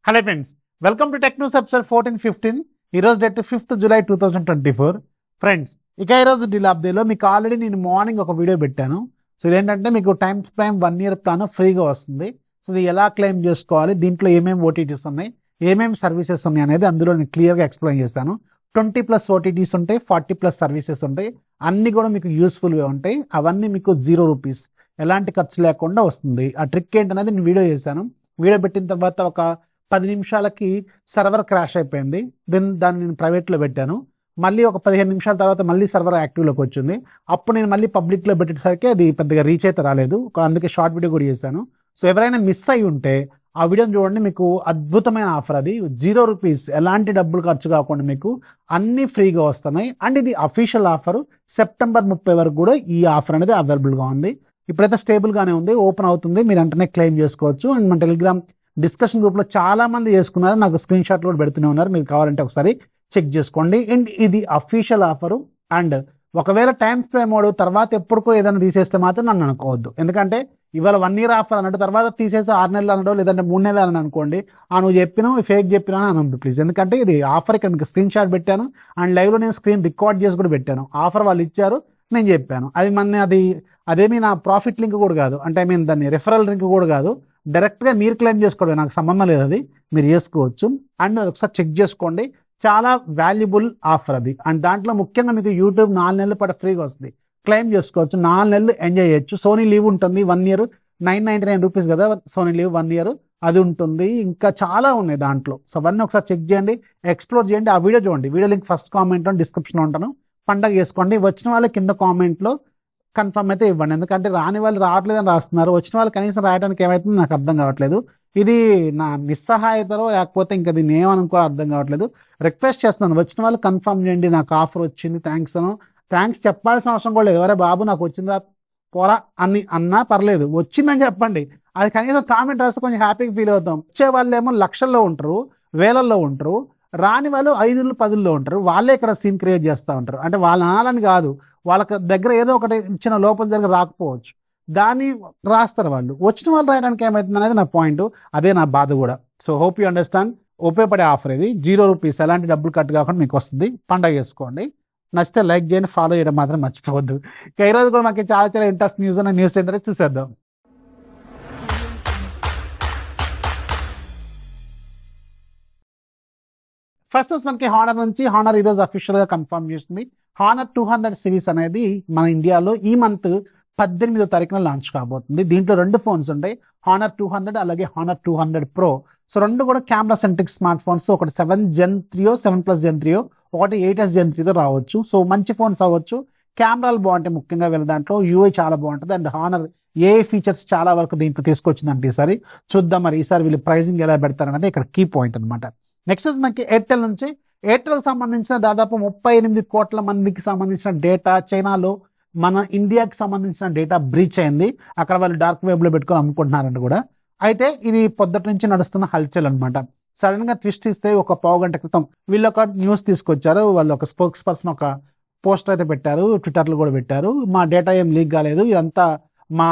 Hello friends, welcome to tech news episode 14-15. ఈరోజు date 5th July 2024. Friends, ఇక ఈరోజు deal అప్డేట్లో మీకు ఆల్రెడీ నేను మార్నింగ్ ఒక వీడియో పెట్టాను. సో ఇదేంటంటే మీకు టైమ్ ప్రైమ్ 1 year ప్లాన్ ఫ్రీగా వస్తుంది. సో ఇది ఎలా క్లెయిమ్ చేసుకోవాలి, దీంట్లో ఏమేమి ఓటీటీస్ ఉన్నాయి, ఏమేమి సర్వీసెస్ ఉన్నాయి అనేది అందులో నేను క్లియర్గా ఎక్స్ప్లెయిన్ చేస్తాను. 20+ ఓటీటీస్ ఉంటాయి, 40+ సర్వీసెస్ ఉంటాయి. అన్ని కూడా మీకు యూస్ఫుల్గా ఉంటాయి. అవన్నీ మీకు ₹0 ఎలాంటి ఖర్చు లేకుండా వస్తుంది. ఆ ట్రిక్ ఏంటనేది నేను వీడియో చేశాను. వీడియో పెట్టిన తర్వాత ఒక 10 నిమిషాలకి సర్వర్ క్రాష్ అయిపోయింది. దాన్ని నేను ప్రైవేట్లో పెట్టాను. మళ్ళీ ఒక 15 నిమిషాల తర్వాత మళ్ళీ సర్వర్ యాక్టివ్లోకి వచ్చింది. అప్పుడు నేను మళ్ళీ పబ్లిక్లో పెట్టేసరికి అది పెద్దగా రీచ్ అయితే రాలేదు. అందుకే షార్ట్ వీడియో కూడా చేశాను. సో ఎవరైనా మిస్ అయ్యి ఉంటే ఆ వీడియోని చూడండి. మీకు అద్భుతమైన ఆఫర్, అది ₹0, ఎలాంటి డబ్బులు ఖర్చు కాకుండా మీకు అన్ని ఫ్రీగా వస్తున్నాయి. అండ్ ఇది అఫీషియల్ ఆఫర్. సెప్టెంబర్ 30 వరకు కూడా ఈ ఆఫర్ అనేది అవైలబుల్గా ఉంది. ఇప్పుడైతే స్టేబుల్గానే ఉంది, ఓపెన్ అవుతుంది. మీరు వెంటనే క్లెయిమ్ చేసుకోవచ్చు. అండ్ మన టెలిగ్రామ్ డిస్కషన్ గ్రూప్లో చాలా మంది చేసుకున్నారు, నాకు స్క్రీన్ షాట్లు కూడా పెడుతూనే ఉన్నారు. మీరు కావాలంటే ఒకసారి చెక్ చేసుకోండి. అండ్ ఇది అఫీషియల్ ఆఫరు. అండ్ ఒకవేళ టైమ్ ఫ్రేమ్ మోడ్ తర్వాత ఎప్పటికో ఏదైనా తీసేస్తే మాత్రం నన్ను అనుకోవద్దు. ఎందుకంటే ఇవాళ 1 year ఆఫర్ అన్నట్టు తర్వాత తీసేసి 6 నెలలు అనడో లేదంటే 3 నెలలు అని అనుకోండి. నువ్వు చెప్పినావు ఫేక్ చెప్పినా అని అనద్దు ప్లీజ్. ఎందుకంటే ఇది ఆఫర్. ఇక్కడ మీకు స్క్రీన్ షాట్ పెట్టాను అండ్ లైవ్లో నేను స్క్రీన్ రికార్డ్ చేసి కూడా పెట్టాను. ఆఫర్ వాళ్ళు ఇచ్చారు, నేను చెప్పాను. అదేమీ నా ప్రాఫిట్ లింక్ కూడా కాదు, అంటే దాన్ని రెఫరల్ లింక్ కూడా కాదు. డైరెక్ట్గా మీరు క్లెయిమ్ చేసుకోవడం, నాకు సంబంధం లేదు, అది మీరు చేసుకోవచ్చు. అండ్ ఒకసారి చెక్ చేసుకోండి, చాలా వాల్యుబుల్ ఆఫర్ అది. అండ్ దాంట్లో ముఖ్యంగా మీకు యూట్యూబ్ 4 నెలల పాటు ఫ్రీగా వస్తుంది. క్లెయిమ్ చేసుకోవచ్చు, 4 నెలలు ఎంజాయ్ చేయొచ్చు. సోనీ లీవ్ ఉంటుంది 1 year, ₹999 కదా సోనీ లీవ్ 1 year, అది ఉంటుంది. ఇంకా చాలా ఉన్నాయి దాంట్లో. సో అవన్నీ ఒకసారి చెక్ చేయండి, ఎక్స్ప్లోర్ చేయండి. ఆ వీడియో చూడండి. వీడియో లింక్ ఫస్ట్ కామెంట్లో డిస్క్రిప్షన్లో ఉంటాను. పండగ చేసుకోండి. వచ్చిన వాళ్ళ కింద కామెంట్లో కన్ఫర్మ్ అయితే ఇవ్వండి. ఎందుకంటే రాని వాళ్ళు రావట్లేదని రాస్తున్నారు, వచ్చిన వాళ్ళు కనీసం రాయడానికి ఏమవుతుందో నాకు అర్థం కావట్లేదు. ఇది నా నిస్సహాయతలో లేకపోతే ఇంకా దీన్ని ఏమనుకో అర్థం కావట్లేదు. రిక్వెస్ట్ చేస్తున్నాను, వచ్చిన వాళ్ళు కన్ఫర్మ్ చేయండి. నాకు ఆఫర్ వచ్చింది, థ్యాంక్స్ చెప్పాల్సిన అవసరం కూడా లేదు. ఎవరే బాబు నాకు వచ్చిందా పోరా అని అన్నా పర్లేదు, వచ్చిందని చెప్పండి. అది కనీసం కామెంట్ రాస్తే కొంచెం హ్యాపీగా ఫీల్ అవుతాం. వచ్చే వాళ్ళు ఏమో లక్షల్లో ఉంటారు, వేలల్లో ఉంటారు. రాని వాళ్ళు 5, 10 ఉంటారు. వాళ్ళే ఇక్కడ సీన్ క్రియేట్ చేస్తూ ఉంటారు. అంటే వాళ్ళ అనాలని కాదు, వాళ్ళకి దగ్గర ఏదో ఒకటి ఇచ్చిన లోపల దగ్గర రాకపోవచ్చు, దాన్ని రాస్తారు వాళ్ళు. వచ్చిన వాళ్ళు రాయడానికి ఏమవుతుంది అనేది నా పాయింట్, అదే నా బాధ కూడా. So hope you understand. ఉపయోగపడే ఆఫర్ ఇది. ₹0, ఎలాంటి డబ్బులు కట్టు కాకుండా మీకు వస్తుంది. పండగ చేసుకోండి. నచ్చితే లైక్ చేయండి, ఫాలో చేయడం మాత్రం మర్చిపోవద్దు. ఇక ఈరోజు కూడా మాకు చాలా ఇంట్రెస్ట్ న్యూస్ సెంటర్ చూసేద్దాం. ఫస్ట్ మనకి హానర్ నుంచి, హానర్ ఈరోజు అఫీషియల్గా కన్ఫర్మ్ చేస్తుంది. హానర్ 200 సిరీస్ అనేది మన ఇండియాలో ఈ మంత్ 18వ తారీఖున లాంచ్ కాబోతుంది. దీంట్లో 2 ఫోన్స్ ఉంటాయి, హానర్ 200 అలాగే హానర్ 200 Pro. సో 2 కూడా కెమెరా సెంట్రిక్ స్మార్ట్ ఫోన్స్. ఒకటి 7 Gen 3, 7+ Gen 3, ఒకటి 8s Gen 3తో రావచ్చు. సో మంచి ఫోన్స్ అవ్వచ్చు. కెమెరాలు బాగుంటాయి, ముఖ్యంగా వీళ్ళ దాంట్లో యూఐ చాలా బాగుంటుంది. అండ్ హానర్ ఏఐ ఫీచర్స్ చాలా వరకు దీంట్లో తీసుకొచ్చిందంటే ఈసారి చూద్దాం. మరి ఈసారి వీళ్ళు ప్రైజింగ్ ఎలా పెడతారనేది ఇక్కడ కీ పాయింట్ అనమాట. నెక్స్ట్ మనకి ఎయిర్టెల్ నుంచి, ఎయిర్టెల్కి సంబంధించిన దాదాపు 38 కోట్ల మందికి సంబంధించిన డేటా చైనాలో మన ఇండియాకి సంబంధించిన డేటా బ్రీచ్ అయింది. అక్కడ వాళ్ళు డార్క్ వెబ్లో పెట్టుకొని అమ్ముకుంటున్నారంట కూడా. అయితే ఇది పొద్దుటి నుంచి నడుస్తున్న హల్చల్ అనమాట. సడన్ గా ట్విస్ట్ ఇస్తే ఒక పావుగంట క్రితం వీళ్ళు ఒక న్యూస్ తీసుకొచ్చారు. వాళ్ళు ఒక స్పోక్స్ పర్సన్ ఒక పోస్టర్ అయితే పెట్టారు, ట్విట్టర్లో కూడా పెట్టారు. మా డేటా ఏం లీక్ కాలేదు, ఇదంతా మా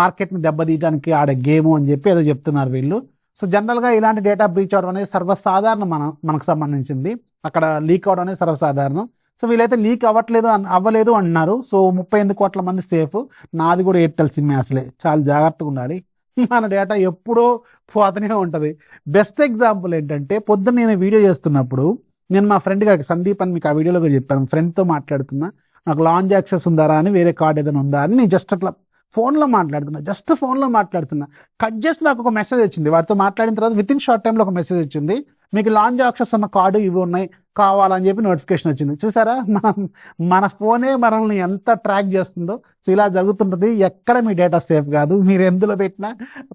మార్కెట్ని దెబ్బతీయడానికి ఆడే గేమ్ అని చెప్పి ఏదో చెప్తున్నారు వీళ్ళు. సో జనరల్గా ఇలాంటి డేటా బ్రీచ్ అవడం అనేది సర్వసాధారణం, మనకు సంబంధించింది. అక్కడ లీక్ అవడం అనేది సర్వసాధారణం. సో వీళ్ళైతే లీక్ అవ్వలేదు అంటున్నారు. సో 38 కోట్ల మంది సేఫ్. నాది కూడా ఎయిర్టెల్ సిమ్, అసలే చాలా జాగ్రత్తగా ఉండాలి. మన డేటా ఎప్పుడో పోతూనే ఉంటుంది. బెస్ట్ ఎగ్జాంపుల్ ఏంటంటే, పొద్దున్న నేను వీడియో చేస్తున్నప్పుడు నేను మా ఫ్రెండ్ గారికి సందీప్ అని మీకు ఆ వీడియోలో కూడా చెప్పాను, ఫ్రెండ్తో మాట్లాడుతున్నా. నాకు లాంజ్ యాక్సెస్ ఉందారా అని, వేరే కార్డ్ ఏదైనా ఉందా అని నేను జస్ట్ అట్లా ఫోన్లో మాట్లాడుతున్నా. కట్ చేసి నాకు ఒక మెసేజ్ వచ్చింది. వాటితో మాట్లాడిన తర్వాత వితిన్ షార్ట్ టైంలో ఒక మెసేజ్ వచ్చింది, మీకు లాంజ్ యాక్సెస్ ఉన్న కార్డు ఇవి ఉన్నాయి కావాలని చెప్పి నోటిఫికేషన్ వచ్చింది. చూసారా, మన ఫోనే మనల్ని ఎంత ట్రాక్ చేస్తుందో. సో ఇలా జరుగుతుంటుంది. ఎక్కడ మీ డేటా సేఫ్ కాదు, మీరు ఎందులో పెట్టినా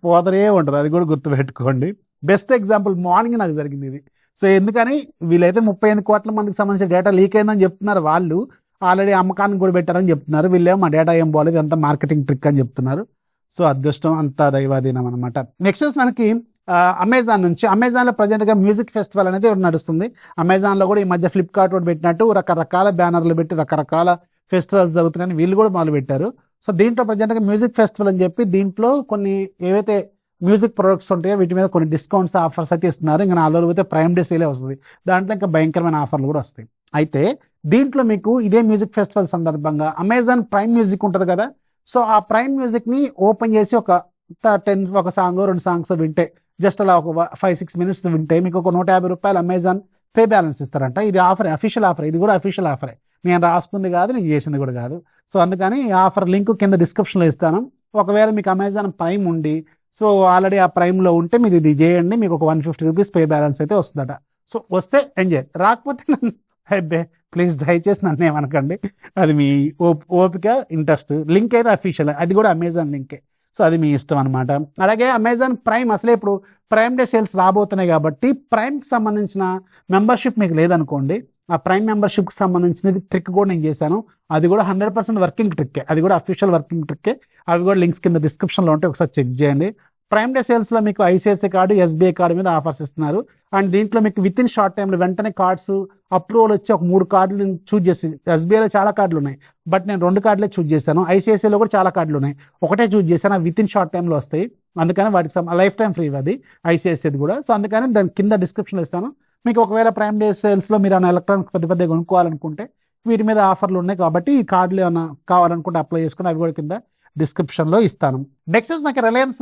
పోతనే ఉంటుంది. అది కూడా గుర్తుపెట్టుకోండి. బెస్ట్ ఎగ్జాంపుల్ మార్నింగ్ నాకు జరిగింది ఇది. సో ఎందుకని వీళ్ళైతే 38 కోట్ల మందికి సంబంధించిన డేటా లీక్ అయిందని చెప్తున్నారు. వాళ్ళు ఆల్రెడీ అమ్మకానికి కూడా పెట్టారని చెప్తున్నారు. వీళ్ళేమో మా డేటా ఏం బాగాలేదు, అంతా మార్కెటింగ్ ట్రిక్ అని చెప్తున్నారు. సో అదృష్టం అంతా దైవాధీనం అనమాట. నెక్స్ట్ మనకి అమెజాన్ నుంచి, అమెజాన్లో ప్రజెంట్గా మ్యూజిక్ ఫెస్టివల్ అనేది నడుస్తుంది. అమెజాన్లో కూడా ఈ మధ్య ఫ్లిప్కార్ట్ కూడా పెట్టినట్టు రకరకాల బ్యానర్లు పెట్టి రకరకాల ఫెస్టివల్స్ జరుగుతున్నాయని వీళ్ళు కూడా మొదలు పెట్టారు. సో దీంట్లో ప్రజెంట్గా మ్యూజిక్ ఫెస్టివల్ అని చెప్పి దీంట్లో కొన్ని ఏవైతే మ్యూజిక్ ప్రొడక్ట్స్ ఉంటాయో వీటి మీద కొన్ని డిస్కౌంట్స్ ఆఫర్స్ అయితే ఇస్తున్నారు. ఇంకా 4 రోజులు అయితే ప్రైమ్ డే సేలే వస్తుంది. దాంట్లో ఇంకా భయంకరమైన ఆఫర్లు కూడా వస్తాయి. అయితే దీంట్లో మీకు ఇదే మ్యూజిక్ ఫెస్టివల్ సందర్భంగా అమెజాన్ ప్రైమ్ మ్యూజిక్ ఉంటుంది కదా, సో ఆ ప్రైమ్ మ్యూజిక్ ని ఓపెన్ చేసి ఒక సాంగ్ 2 సాంగ్స్ వింటే, జస్ట్ అలా ఒక 5-6 మినిట్స్ వింటే మీకు ఒక ₹150 అమెజాన్ పే బ్యాలెన్స్ ఇస్తారంట. ఇది ఆఫర్, అఫీషియల్ ఆఫర్. ఇది కూడా అఫీషియల్ ఆఫరే, నేను రాసుకుంది కాదు, నేను చేసింది కూడా కాదు. సో అందుకని ఈ ఆఫర్ లింక్ కింద డిస్క్రిప్షన్లో ఇస్తాను. ఒకవేళ మీకు అమెజాన్ ప్రైమ్ ఉండి, సో ఆల్రెడీ ఆ ప్రైమ్లో ఉంటే మీరు ఇది చేయండి, మీకు ఒక ₹150 పే బ్యాలెన్స్ అయితే వస్తుందట. సో వస్తే ఎంజాయ్, రాకపోతే అబ్బే ప్లీజ్ దయచేసి నన్ను ఏమనకండి, అది మీ ఓపిక, ఇంట్రెస్ట్. లింక్ అయితే అఫీషియల్, అది కూడా అమెజాన్ లింకే. సో అది మీ ఇష్టం అనమాట. అలాగే అమెజాన్ ప్రైమ్ అసలే ఇప్పుడు ప్రైమ్ డే సేల్స్ రాబోతున్నాయి కాబట్టి ప్రైమ్కి సంబంధించిన మెంబర్షిప్ మీకు లేదనుకోండి, ఆ ప్రైమ్ మెంబర్షిప్కి సంబంధించినది ట్రిక్ కూడా నేను చేశాను. అది కూడా 100% వర్కింగ్ ట్రిక్కే, అది కూడా అఫీషియల్ వర్కింగ్ ట్రిక్కే. అవి కూడా లింక్స్ కింద డిస్క్రిప్షన్లో ఉంటే ఒకసారి చెక్ చేయండి. ప్రైమ్ డే సేల్స్లో మీకు ఐసిఐసిఐ కార్డు, ఎస్బీఐ కార్డు మీద ఆఫర్స్ ఇస్తున్నారు. అండ్ దీంట్లో మీకు విత్ ఇన్ షార్ట్ టైంలో వెంటనే కార్డ్స్ అప్రూవల్ వచ్చి ఒక 3 కార్డులు నేను చూజ్ చేసి, ఎస్బీఐలో చాలా కార్డులు ఉన్నాయి బట్ నేను 2 కార్డులే చూజ్ చేశాను. ఐసిఐసిఐలో కూడా చాలా కార్డులు ఉన్నాయి, ఒకటే చూజ్ చేశాను. విత్ ఇన్ షార్ట్ టైంలో వస్తాయి, అందుకని వాటికి లైఫ్ టైం ఫ్రీ అది ఐసిఐసిఐది కూడా. సో అందుకని దాని కింద డిస్క్రిప్షన్లో ఇస్తాను. మీకు ఒకవేళ ప్రైమ్ డే సేల్స్లో మీరు ఏమైనా ఎలక్ట్రానిక్స్ పెద్ద కొనుక్కోవాలనుకుంటే వీటి మీద ఆఫర్లు ఉన్నాయి కాబట్టి ఈ కార్డులు ఏమైనా కావాలనుకుంటే అప్లై చేసుకుని అవి కూడా కింద డిస్క్రిప్షన్లో ఇస్తాను. నెక్స్ట్ నాకు రిలయన్స్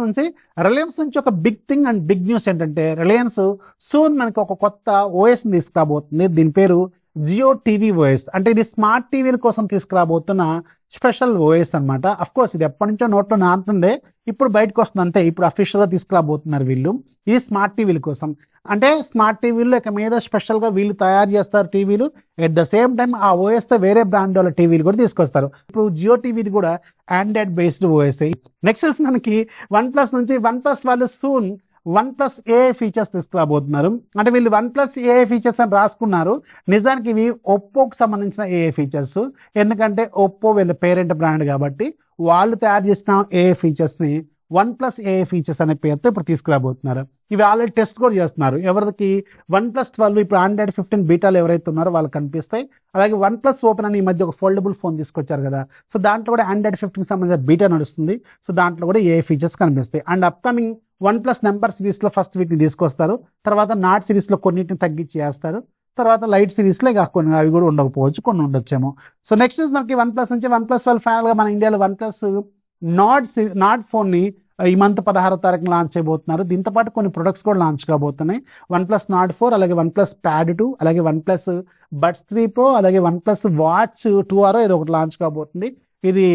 నుంచి ఒక big thing and big news ఏంటంటే, రిలయన్స్ సూన్ మనకి ఒక కొత్త ఓఎస్ని తీసుకురాబోతుంది. దీని పేరు జియో టీవీ ఓఎస్. అంటే ఇది స్మార్ట్ టీవీల కోసం తీసుకురాబోతున్న స్పెషల్ ఓఎస్ అనమాట. అఫ్ కోర్స్ ఇది ఎప్పటి నుంచో నోట్లో నానుతుందే, ఇప్పుడు బయటకు వస్తుంది అంతే. ఇప్పుడు అఫీషియల్గా తీసుకురాబోతున్నారు వీళ్ళు. ఇది స్మార్ట్ టీవీల కోసం. అంటే స్మార్ట్ టీవీలు ఇక మీద స్పెషల్గా వీళ్ళు తయారు చేస్తారు టీవీలు. ఎట్ ద సేమ్ టైం ఆ ఓఎస్తో వేరే బ్రాండ్ వాళ్ళ టీవీలు కూడా తీసుకొస్తారు. ఇప్పుడు జియో టీవీది కూడా ఆండ్రాయిడ్ బేస్డ్ ఓఎస్. నెక్స్ట్ మనకి OnePlus నుంచి OnePlus వాళ్ళు సూన్ OnePlus AI ఫీచర్స్ తీసుకురాబోతున్నారు. అంటే వీళ్ళు OnePlus AI ఫీచర్స్ అని రాసుకున్నారు, నిజానికి ఇవి ఒప్పోకి సంబంధించిన AI ఫీచర్స్. ఎందుకంటే ఒప్పో వీళ్ళ పేరెంట్ బ్రాండ్ కాబట్టి వాళ్ళు తయారు చేసిన AI ఫీచర్స్ని OnePlus AI ఫీచర్స్ అనే పేరుతో ఇప్పుడు తీసుకురాబోతున్నారు. ఇవి ఆల్రెడీ టెస్ట్ కూడా చేస్తున్నారు. ఎవరికి OnePlus 12 ఇప్పుడు Android 15 బీటాలు ఎవరైతే ఉన్నారో వాళ్ళకి కనిపిస్తాయి. అలాగే OnePlus Open అని ఈ మధ్య ఒక ఫోల్డబుల్ ఫోన్ తీసుకొచ్చారు కదా, సో దాంట్లో కూడా Android 15 సంబంధించిన బీటా నడుస్తుంది. సో దాంట్లో కూడా AI ఫీచర్స్ కనిపిస్తాయి. అండ్ అప్కమింగ్ OnePlus నెంబర్ సిరీస్లో ఫస్ట్ వీటిని తీసుకొస్తారు, తర్వాత నాట్ సిరీస్లో కొన్నిటిని తగ్గించి చేస్తారు, తర్వాత లైట్ సిరీస్లో ఇక కొన్ని అవి కూడా ఉండకపోవచ్చు, కొన్ని ఉండొచ్చేమో. సో నెక్స్ట్ మనకి OnePlus నుంచి OnePlus 12 ఫైనల్గా మన ఇండియాలో OnePlus నాట్ ఫోన్ని ఈ మంత్ 16వ తారీఖున లాంచ్ చేయబోతున్నారు. దీంతో పాటు కొన్ని ప్రొడక్ట్స్ కూడా లాంచ్ కాబోతున్నాయి. OnePlus Nord 4, అలాగే OnePlus Pad 2, అలాగే OnePlus Buds 3 Pro, అలాగే OnePlus Watch 2R ఏదో ఒకటి లాంచ్ కాబోతుంది. ఇది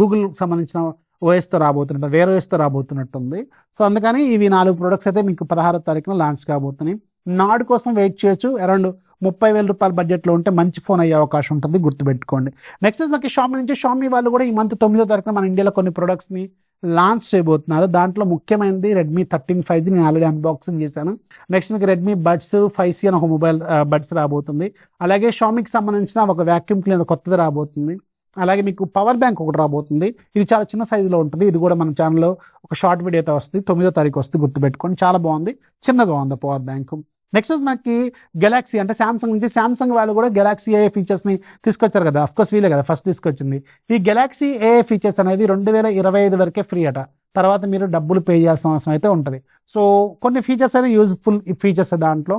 గూగుల్ సంబంధించిన ఓఎస్తో రాబోతున్నట్టు, వేరే ఓఎస్తో రాబోతున్నట్టుంది. సో అందుకని ఇవి 4 ప్రొడక్ట్స్ అయితే మీకు 16వ తారీఖున లాంచ్ కాబోతున్నాయి. నాడ్ కోసం వెయిట్ చేయొచ్చు. అరౌండ్ ₹30,000 బడ్జెట్లో ఉంటే మంచి ఫోన్ అయ్యే అవకాశం ఉంటుంది, గుర్తుపెట్టుకోండి. నెక్స్ట్ మనకి షామీ నుంచి, షామీ వాళ్ళు కూడా ఈ మంత్ 9వ తారీఖున మన ఇండియాలో కొన్ని ప్రొడక్ట్స్ని లాంచ్ చేయబోతున్నారు. దాంట్లో ముఖ్యమైనది Redmi 13 5G, నేను ఆల్రెడీ అన్బాక్సింగ్ చేశాను. నెక్స్ట్ మీకు Redmi Buds 5C అని ఒక మొబైల్ బడ్స్ రాబోతుంది. అలాగే షామీకి సంబంధించిన ఒక వ్యాక్యూమ్ క్లీనర్ కొత్తది రాబోతుంది. అలాగే మీకు పవర్ బ్యాంక్ ఒకటి రాబోతుంది. ఇది చాలా చిన్న సైజులో ఉంటుంది. ఇది కూడా మన ఛానల్లో ఒక షార్ట్ వీడియో అయితే వస్తుంది, 9వ తారీఖు వస్తుంది, గుర్తుపెట్టుకోండి. చాలా బాగుంది, చిన్నగా ఉంది పవర్ బ్యాంక్. నెక్స్ట్ మనకి గెలాక్సీ, అంటే శాంసంగ్ నుంచి, శాంసంగ్ వాళ్ళు కూడా గెలాక్సీ AI ఫీచర్స్ని తీసుకొచ్చారు కదా, అఫ్కోర్స్ వీలే కదా ఫస్ట్ తీసుకొచ్చింది. ఈ గెలాక్సీ AI ఫీచర్స్ అనేది 2025 వరకే ఫ్రీ అట. తర్వాత మీరు డబ్బులు పే చేయాల్సిన అవసరం అయితే ఉంటుంది. సో కొన్ని ఫీచర్స్ అయితే యూజ్ఫుల్ ఫీచర్స్ దాంట్లో,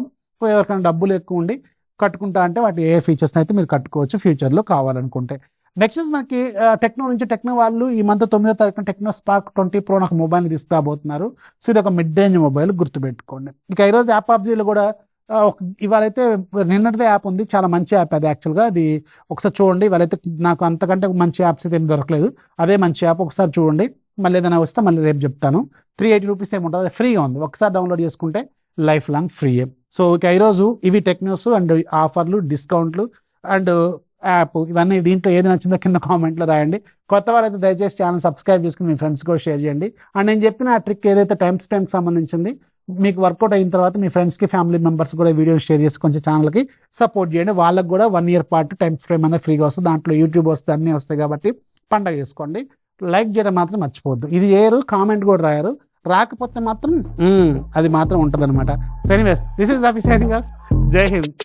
ఎవరికైనా డబ్బులు ఎక్కువ ఉండి కట్టుకుంటా అంటే వాటి AI ఫీచర్స్ని అయితే మీరు కట్టుకోవచ్చు ఫ్యూచర్లో కావాలనుకుంటే. నెక్స్ట్ మనకి టెక్నో నుంచి, టెక్నో వాళ్ళు ఈ మంత్ 9వ తారీఖున టెక్నో స్పార్క్ 20 Pro నాకు మొబైల్ని తీసుకురాబోతున్నారు. సో ఇది ఒక మిడ్ రేంజ్ మొబైల్, గుర్తుపెట్టుకోండి. ఇక ఈరోజు యాప్ ఆఫ్ జీలో కూడా ఇవాళైతే నిన్నటిదే యాప్ ఉంది, చాలా మంచి యాప్ అది. యాక్చువల్గా అది ఒకసారి చూడండి. ఇవాళైతే నాకు అంతకంటే మంచి యాప్స్ అయితే ఏం దొరకలేదు, అదే మంచి యాప్, ఒకసారి చూడండి. మళ్ళీ ఏదైనా వస్తే మళ్ళీ రేపు చెప్తాను. ₹380 ఏముంటుంది, అది ఫ్రీగా ఉంది, ఒకసారి డౌన్లోడ్ చేసుకుంటే లైఫ్ లాంగ్ ఫ్రీయే. సో ఇక ఈరోజు ఇవి టెక్నోస్ అండ్ ఆఫర్లు, డిస్కౌంట్లు అండ్ యాప్, ఇవన్నీ. దీంట్లో ఏది నచ్చిందో కింద కామెంట్లో రాయండి. కొత్త వాళ్ళైతే దయచేసి ఛానల్ సబ్స్క్రైబ్ చేసుకుని మీ ఫ్రెండ్స్ కూడా షేర్ చేయండి. అండ్ నేను చెప్పిన ఆ ట్రిక్ ఏదైతే టైం స్పెండ్కి సంబంధించింది మీకు వర్కౌట్ అయిన తర్వాత మీ ఫ్రెండ్స్కి, ఫ్యామిలీ మెంబర్స్ కూడా వీడియో షేర్ చేసి కొంచెం ఛానల్కి సపోర్ట్ చేయండి. వాళ్ళకి కూడా 1 year పాటు టైం ఫ్రేమ్ అనేది ఫ్రీగా వస్తుంది. దాంట్లో యూట్యూబ్ వస్తుంది, అన్నీ వస్తాయి కాబట్టి పండగ చేసుకోండి. లైక్ చేయడం మాత్రం మర్చిపోవద్దు. ఇది చేయరు, కామెంట్ కూడా రాయరు, రాకపోతే మాత్రం అది మాత్రం ఉంటుంది అనమాట. Anyways, this is Rafi signing off. జై హింద్.